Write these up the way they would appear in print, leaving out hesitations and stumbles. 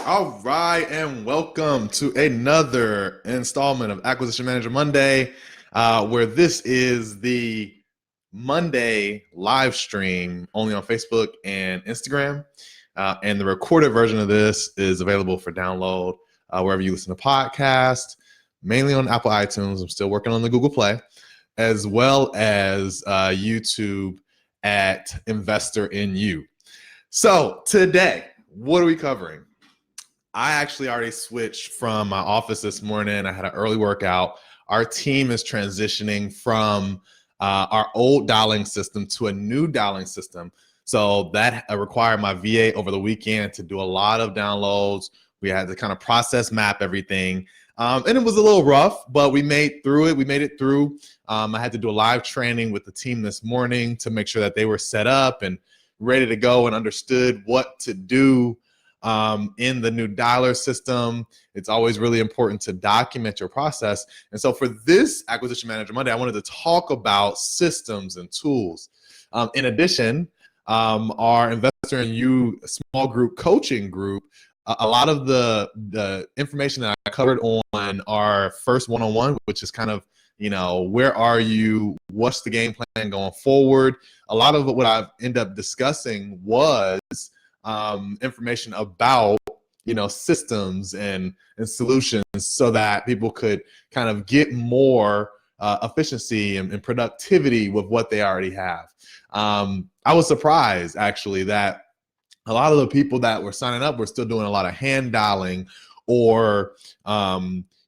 All right, and welcome to another installment of Acquisition Manager Monday, where this is the Monday live stream only on Facebook and Instagram. And the recorded version of this is available for download wherever you listen to podcasts, mainly on Apple iTunes. I'm still working on the Google Play, as well as YouTube at Investor in You. So today, what are we covering? I actually already switched from my office this morning. I had an early workout. Our team is transitioning from our old dialing system to a new dialing system. So that required my VA over the weekend to do a lot of downloads. We had to kind of process map everything. And it was a little rough, but we made through it. We made it through. I had to do a live training with the team this morning to make sure that they were set up and ready to go and understood what to do in the new dialer system. It's always really important to document your process. And so for this Acquisition Manager Monday, I wanted to talk about systems and tools. In addition, our Investor in You small group coaching group, a lot of the information that I covered on our first one-on-one, which is kind of, where are you? What's the game plan going forward? A lot of what I've ended up discussing was information about systems and solutions so that people could kind of get more efficiency and productivity with what they already have. I was surprised actually that a lot of the people that were signing up were still doing a lot of hand dialing or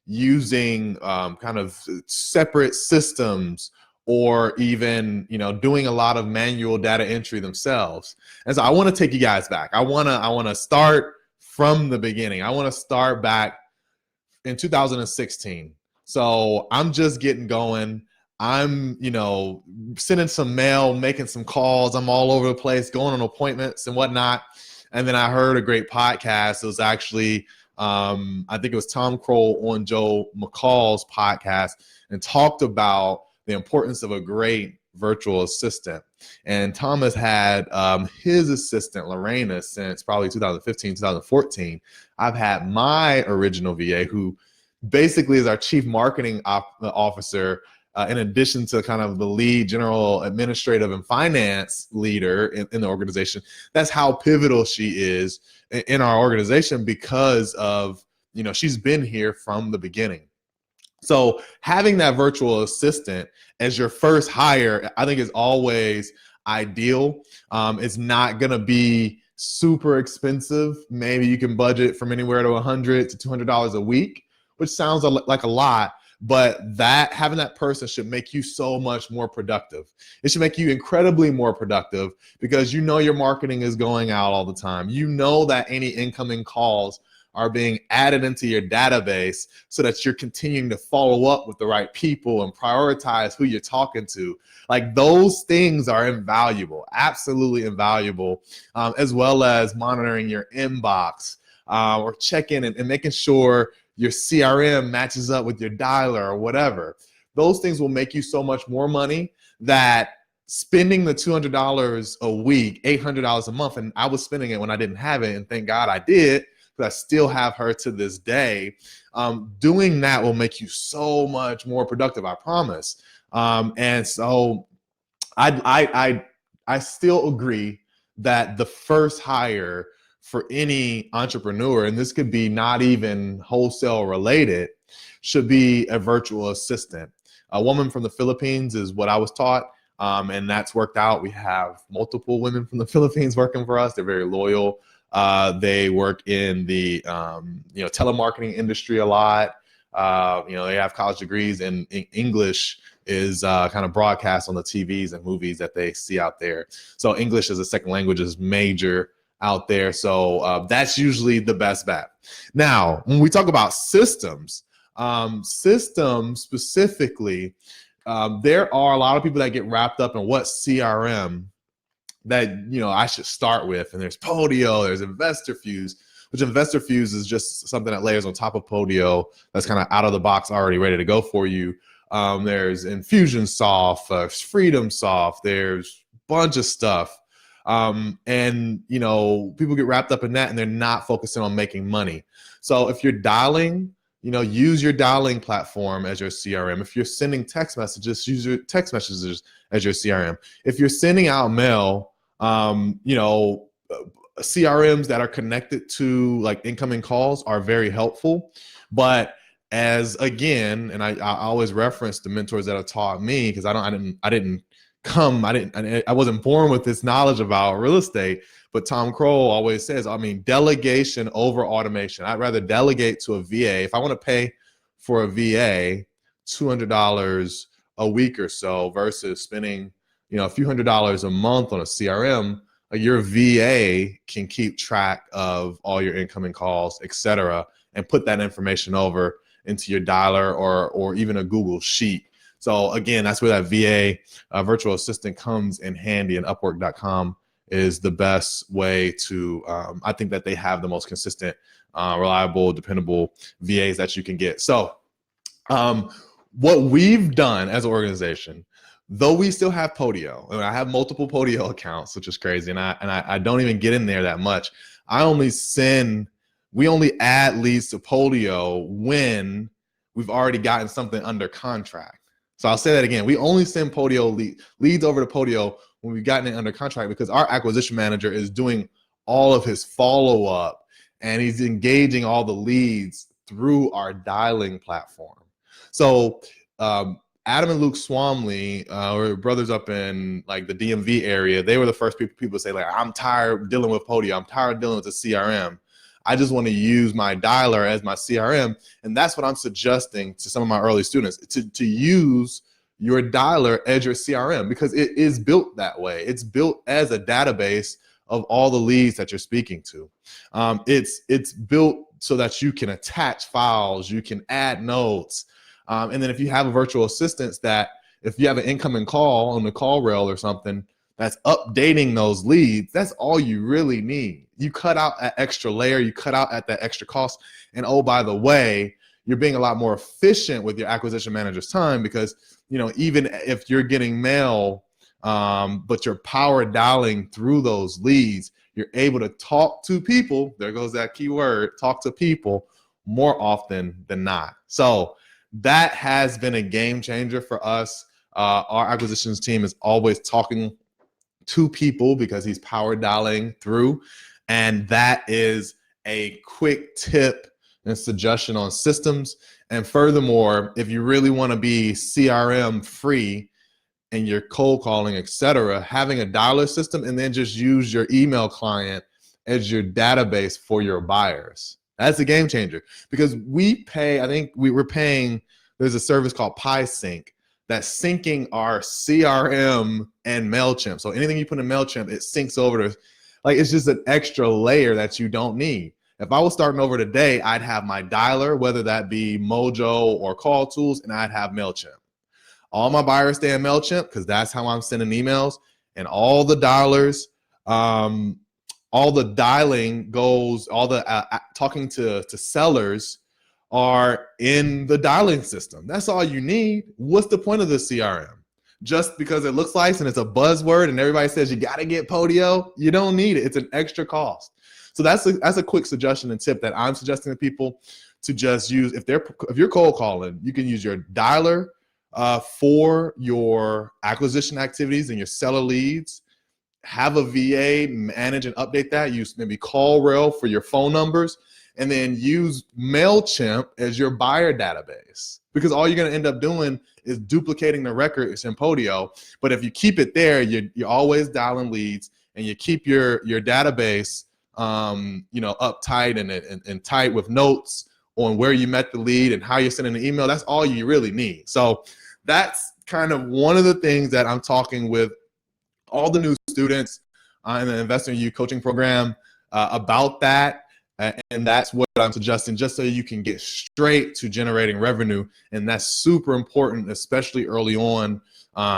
using kind of separate systems, or even doing a lot of manual data entry themselves. And so I want to take you guys back. I want to start from the beginning. I want to start back in 2016. So I'm just getting going. I'm sending some mail, making some calls. I'm all over the place, going on appointments and whatnot. And then I heard a great podcast. It was actually I think it was Tom Kroll on Joe McCall's podcast, and talked about the importance of a great virtual assistant. And Thomas had his assistant, Lorena, since probably 2015, 2014. I've had my original VA, who basically is our chief marketing officer, in addition to kind of the lead general administrative and finance leader in the organization. That's how pivotal she is in our organization because of, she's been here from the beginning. So having that virtual assistant as your first hire, I think is always ideal. It's not going to be super expensive. Maybe you can budget from anywhere to $100 to $200 a week, which sounds like a lot, but having that person should make you so much more productive. It should make you incredibly more productive because your marketing is going out all the time. You know that any incoming calls are being added into your database so that you're continuing to follow up with the right people and prioritize who you're talking to. Like, those things are invaluable, absolutely invaluable, as well as monitoring your inbox or checking and making sure your CRM matches up with your dialer or whatever. Those things will make you so much more money that spending the $200 a week, $800 a month, and I was spending it when I didn't have it, and thank God I did, I still have her to this day. Doing that will make you so much more productive, I promise. And so I still agree that the first hire for any entrepreneur, and this could be not even wholesale related, should be a virtual assistant. A woman from the Philippines is what I was taught. And that's worked out. We have multiple women from the Philippines working for us. They're very loyal. They work in the telemarketing industry a lot. They have college degrees, and English is kind of broadcast on the TVs and movies that they see out there. So English as a second language is major out there. So that's usually the best bet. Now, when we talk about systems specifically, there are a lot of people that get wrapped up in what CRM that I should start with. And there's Podio, there's InvestorFuse, which InvestorFuse is just something that layers on top of Podio that's kind of out of the box, already ready to go for you. There's Infusionsoft, FreedomSoft, there's a bunch of stuff. And, you know, people get wrapped up in that and they're not focusing on making money. So if you're dialing, you know, use your dialing platform as your CRM. If you're sending text messages, use your text messages as your CRM. If you're sending out mail, you know, CRMs that are connected to like incoming calls are very helpful. But as again, and I always reference the mentors that have taught me, because I wasn't born with this knowledge about real estate. But Tom Kroll always says, I mean, delegation over automation. I'd rather delegate to a VA. If I want to pay for a VA $200 a week or so versus spending, you know, a few $100s a month on a CRM, your VA can keep track of all your incoming calls, et cetera, and put that information over into your dialer or even a Google Sheet. So again, that's where that VA virtual assistant comes in handy, and Upwork.com is the best way to, I think that they have the most consistent, reliable, dependable VAs that you can get. So what we've done as an organization, though we still have Podio, and I have multiple Podio accounts, which is crazy, and I don't even get in there that much. We only add leads to Podio when we've already gotten something under contract. So I'll say that again. We only send Podio leads over to Podio when we've gotten it under contract, because our acquisition manager is doing all of his follow-up and he's engaging all the leads through our dialing platform. So Adam and Luke Swamley, were brothers up in like the DMV area. They were the first people to say, like, I'm tired of dealing with Podio. I'm tired of dealing with the CRM. I just want to use my dialer as my CRM. And that's what I'm suggesting to some of my early students, to use your dialer as your CRM, because it is built that way. It's built as a database of all the leads that you're speaking to. It's built so that you can attach files, you can add notes. And then if you have a virtual assistant that, if you have an incoming call on the call rail or something that's updating those leads, that's all you really need. You cut out that extra layer, you cut out at that extra cost. And oh, by the way, you're being a lot more efficient with your acquisition manager's time, because, you know, even if you're getting mail, but you're power dialing through those leads, you're able to talk to people. There goes that key word, talk to people more often than not. So that has been a game changer for us. Our acquisitions team is always talking to people because he's power dialing through. And that is a quick tip and suggestion on systems. And furthermore, if you really want to be CRM free and you're cold calling, etc., having a dialer system, and then just use your email client as your database for your buyers. That's a game changer, because we pay, I think we're paying, there's a service called PieSync that's syncing our CRM and MailChimp. So anything you put in MailChimp, it syncs over to, like, it's just an extra layer that you don't need. If I was starting over today, I'd have my dialer, whether that be Mojo or Call Tools, and I'd have MailChimp. All my buyers stay in MailChimp because that's how I'm sending emails, and all the dialers, all the dialing goes, all the talking to sellers are in the dialing system. That's all you need. What's the point of the CRM? Just because it looks nice and it's a buzzword and everybody says you got to get Podio, you don't need it. It's an extra cost. So that's a quick suggestion and tip that I'm suggesting to people to just use. If you're cold calling, you can use your dialer for your acquisition activities and your seller leads. Have a VA manage and update that. Use maybe CallRail for your phone numbers, and then use MailChimp as your buyer database, because all you're going to end up doing is duplicating the records in Podio. But if you keep it there, you're always dialing leads, and you keep your database uptight and tight with notes on where you met the lead and how you're sending the email. That's all you really need. So that's kind of one of the things that I'm talking with all the new students in the Investor in You coaching program about that. And that's what I'm suggesting, just so you can get straight to generating revenue. And that's super important, especially early on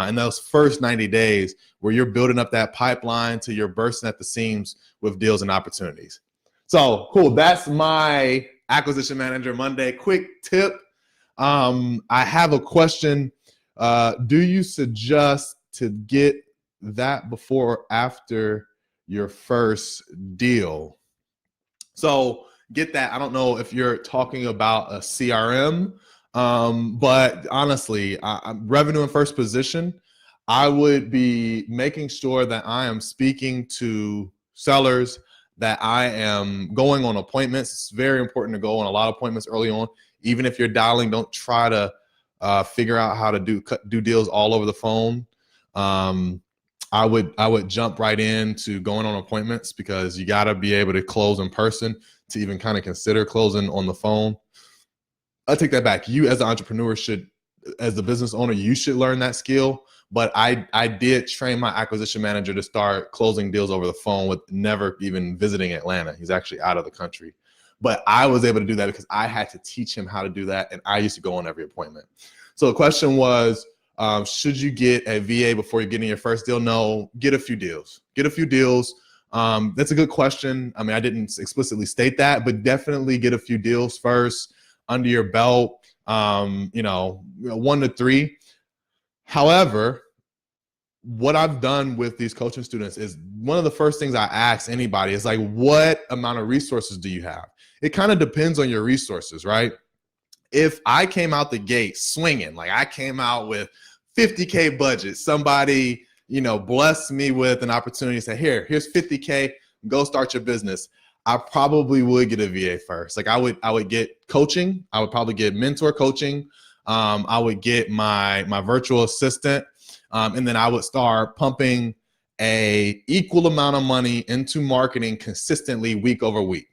in those first 90 days where you're building up that pipeline till you're bursting at the seams with deals and opportunities. So cool. That's my Acquisition Manager Monday quick tip. I have a question. Do you suggest to get that before or after your first deal. So get that. I don't know if you're talking about a CRM, but honestly, revenue in first position, I would be making sure that I am speaking to sellers, that I am going on appointments. It's very important to go on a lot of appointments early on. Even if you're dialing, don't try to figure out how to do deals all over the phone. I would jump right into going on appointments, because you got to be able to close in person to even kind of consider closing on the phone. I take that back. You as an entrepreneur should, as the business owner, you should learn that skill. But I did train my acquisition manager to start closing deals over the phone with never even visiting Atlanta. He's actually out of the country. But I was able to do that because I had to teach him how to do that. And I used to go on every appointment. So the question was, should you get a VA before you're getting your first deal? No, get a few deals. Get a few deals. That's a good question. I mean, I didn't explicitly state that, but definitely get a few deals first under your belt, 1 to 3. However, what I've done with these coaching students is one of the first things I ask anybody is like, what amount of resources do you have? It kind of depends on your resources, right? If I came out the gate swinging, like I came out with $50K budget, somebody, blessed me with an opportunity to say, here's $50K, go start your business, I probably would get a VA first. Like I would get coaching. I would probably get mentor coaching. I would get my virtual assistant. And then I would start pumping a equal amount of money into marketing consistently week over week.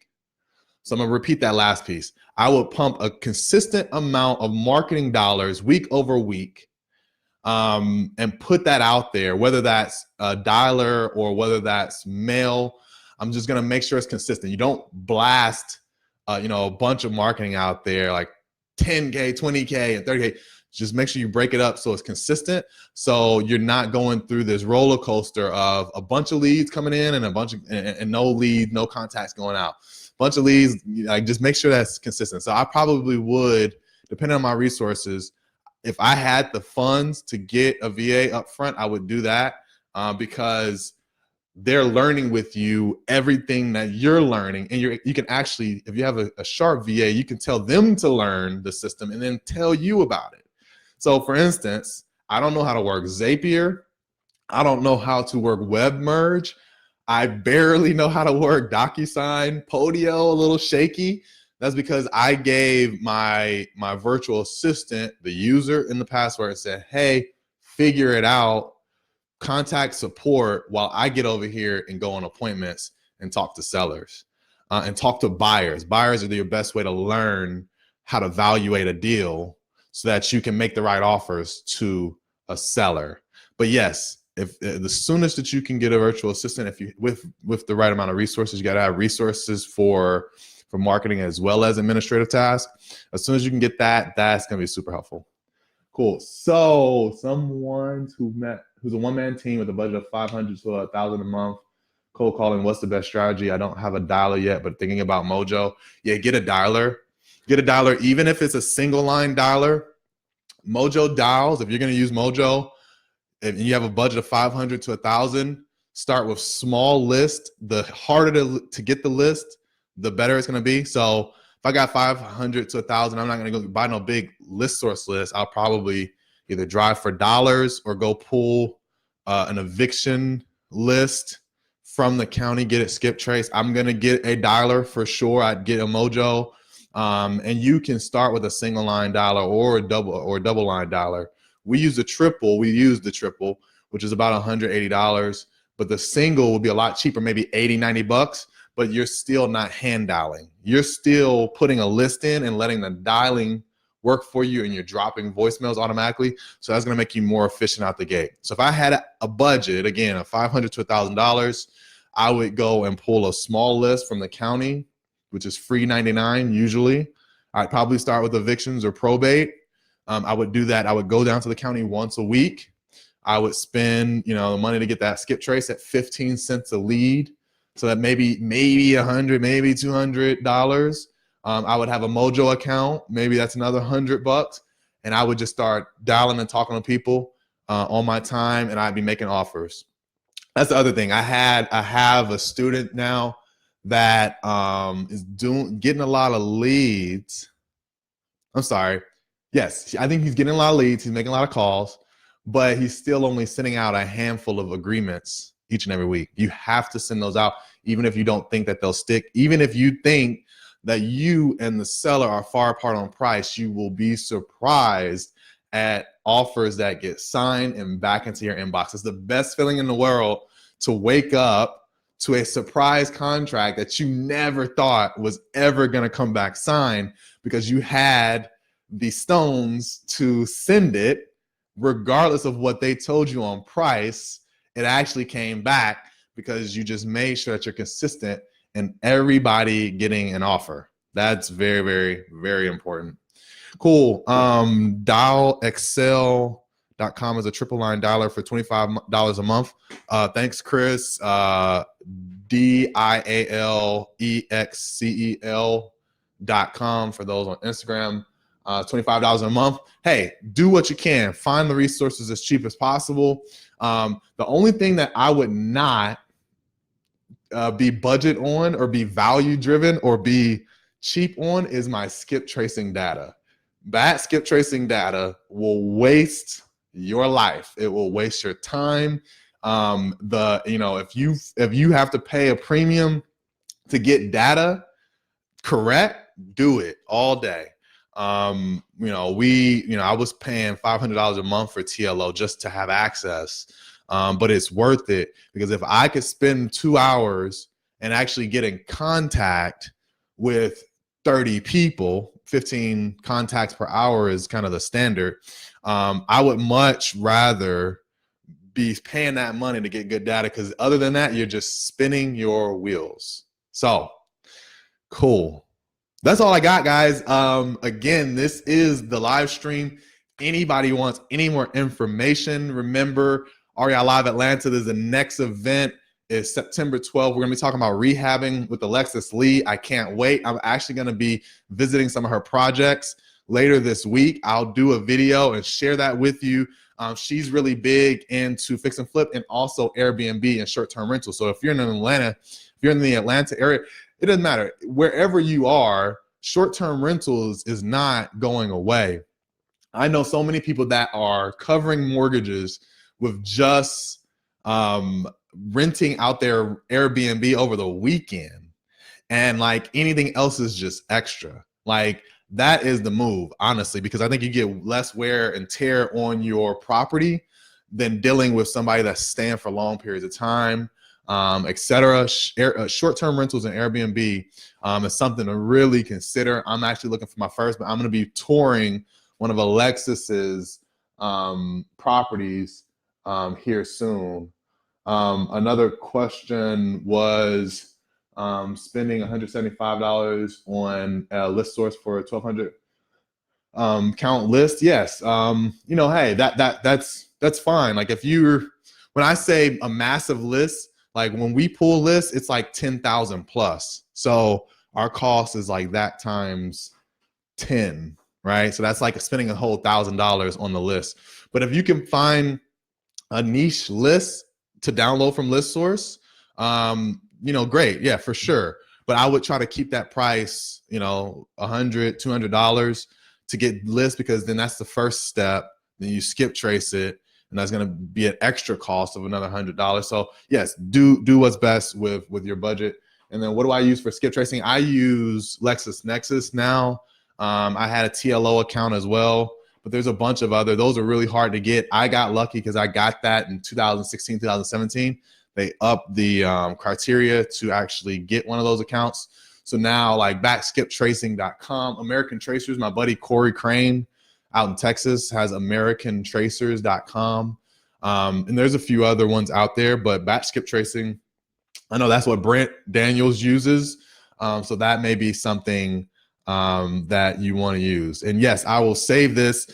So I'm gonna repeat that last piece. I would pump a consistent amount of marketing dollars week over week, and put that out there, whether that's a dialer or whether that's mail. I'm just gonna make sure it's consistent. You don't blast, a bunch of marketing out there like 10K, 20K, and 30K. Just make sure you break it up so it's consistent. So you're not going through this roller coaster of a bunch of leads coming in and a bunch of and no lead, no contacts going out. Bunch of leads, like just make sure that's consistent. So I probably would, depending on my resources, if I had the funds to get a VA up front, I would do that, because they're learning with you everything that you're learning. And you can actually, if you have a sharp VA, you can tell them to learn the system and then tell you about it. So for instance, I don't know how to work Zapier. I don't know how to work WebMerge. I barely know how to work DocuSign. Podio, a little shaky. That's because I gave my virtual assistant the user and the password and said, hey, figure it out. Contact support while I get over here and go on appointments and talk to sellers, and talk to buyers. Buyers are your best way to learn how to evaluate a deal so that you can make the right offers to a seller. But yes, if the soonest that you can get a virtual assistant, if you with the right amount of resources, you got to have resources for marketing as well as administrative tasks. As soon as you can get that, that's going to be super helpful. Cool. So someone who's a one-man team with a budget of $500 to $1,000 a month, cold calling, what's the best strategy? I don't have a dialer yet, but thinking about Mojo. Yeah, get a dialer. Get a dialer, even if it's a single line dialer. Mojo dials, if you're going to use Mojo, and you have a budget of $500 to $1,000, start with small list. The harder to get the list, the better it's going to be. So if I got $500 to $1,000, I'm not going to go buy no big list source list. I'll probably either drive for dollars or go pull an eviction list from the county, get it skip trace. I'm going to get a dialer for sure. I'd get a Mojo. And you can start with a single line dialer or a double line dialer. We use the triple, which is about $180, but the single will be a lot cheaper, maybe $80-$90, but you're still not hand dialing. You're still putting a list in and letting the dialing work for you, and you're dropping voicemails automatically. So that's going to make you more efficient out the gate. So if I had a budget, again, of $500 to $1,000, I would go and pull a small list from the county, which is free 99 usually. I'd probably start with evictions or probate. I would do that. I would go down to the county once a week. I would spend, the money to get that skip trace at 15 cents a lead. So that maybe $100, maybe $200. I would have a Mojo account. Maybe that's another $100. And I would just start dialing and talking to people on my time, and I'd be making offers. That's the other thing. I have a student now that is getting a lot of leads. I'm sorry. Yes, I think he's getting a lot of leads. He's making a lot of calls, but he's still only sending out a handful of agreements each and every week. You have to send those out, even if you don't think that they'll stick. Even if you think that you and the seller are far apart on price, you will be surprised at offers that get signed and back into your inbox. It's the best feeling in the world to wake up to a surprise contract that you never thought was ever going to come back signed, because you had the stones to send it regardless of what they told you on price. It actually came back because you just made sure that you're consistent and everybody getting an offer. That's very, very, very important. Cool. DialExcel.com is a triple line dialer for $25 a month. Thanks, Chris. DialExcel.com for those on Instagram. $25 a month. Hey, do what you can. Find the resources as cheap as possible. The only thing that I would not be budget on or be value driven or be cheap on is my skip tracing data. That skip tracing data will waste your life. It will waste your time. If you have to pay a premium to get data correct, do it all day. I was paying $500 a month for TLO just to have access. But it's worth it, because if I could spend 2 hours and actually get in contact with 30 people, 15 contacts per hour is kind of the standard. I would much rather be paying that money to get good data, because other than that, you're just spinning your wheels. So cool. That's all I got, guys. Again, this is the live stream. Anybody wants any more information, remember, REI Live Atlanta is the next event. Is September 12th. We're going to be talking about rehabbing with Alexis Lee. I can't wait. I'm actually going to be visiting some of her projects later this week. I'll do a video and share that with you. She's really big into fix and flip and also Airbnb and short-term rental. So if you're in Atlanta, if you're in the Atlanta area, it doesn't matter. Wherever you are, short-term rentals is not going away. I know so many people that are covering mortgages with just renting out their Airbnb over the weekend, and like anything else is just extra. Like that is the move, honestly, because I think you get less wear and tear on your property than dealing with somebody that's staying for long periods of time, etc. Short-term rentals and Airbnb is something to really consider. I'm actually looking for my first, but I'm going to be touring one of Alexis's properties here soon. Another question was spending $175 on a list source for a 1,200 count list. Yes, hey, that's fine. Like when I say a massive list, like when we pull lists, it's like 10,000 plus. So our cost is like that times 10, right? So that's like spending a whole $1,000 on the list. But if you can find a niche list to download from list source, great. Yeah, for sure. But I would try to keep that price, $100, $200 to get lists, because then that's the first step. Then you skip trace it, and that's going to be an extra cost of another $100. So yes, do what's best with your budget. And then what do I use for skip tracing? I use LexisNexis now. I had a TLO account as well, but there's a bunch of other. Those are really hard to get. I got lucky because I got that in 2016, 2017. They upped the criteria to actually get one of those accounts. So now, like backskiptracing.com, American Tracers, my buddy Corey Crane out in Texas has americantracers.com. And there's a few other ones out there, but Backskip Tracing, I know that's what Brent Daniels uses. So that may be something that you want to use. And yes, I will save this.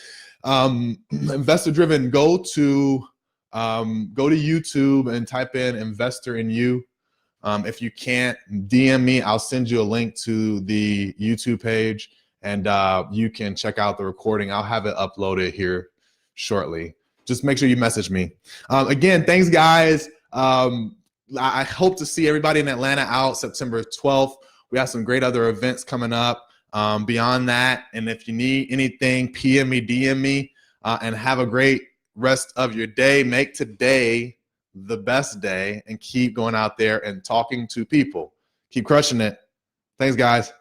Investor Driven, go to YouTube and type in Investor in You. If you can't, DM me. I'll send you a link to the YouTube page, and you can check out the recording. I'll have it uploaded here shortly. Just make sure you message me. Again, thanks, guys. I hope to see everybody in Atlanta out September 12th. We have some great other events coming up beyond that. And if you need anything, PM me, DM me, and have a great rest of your day. Make today the best day and keep going out there and talking to people. Keep crushing it. Thanks, guys.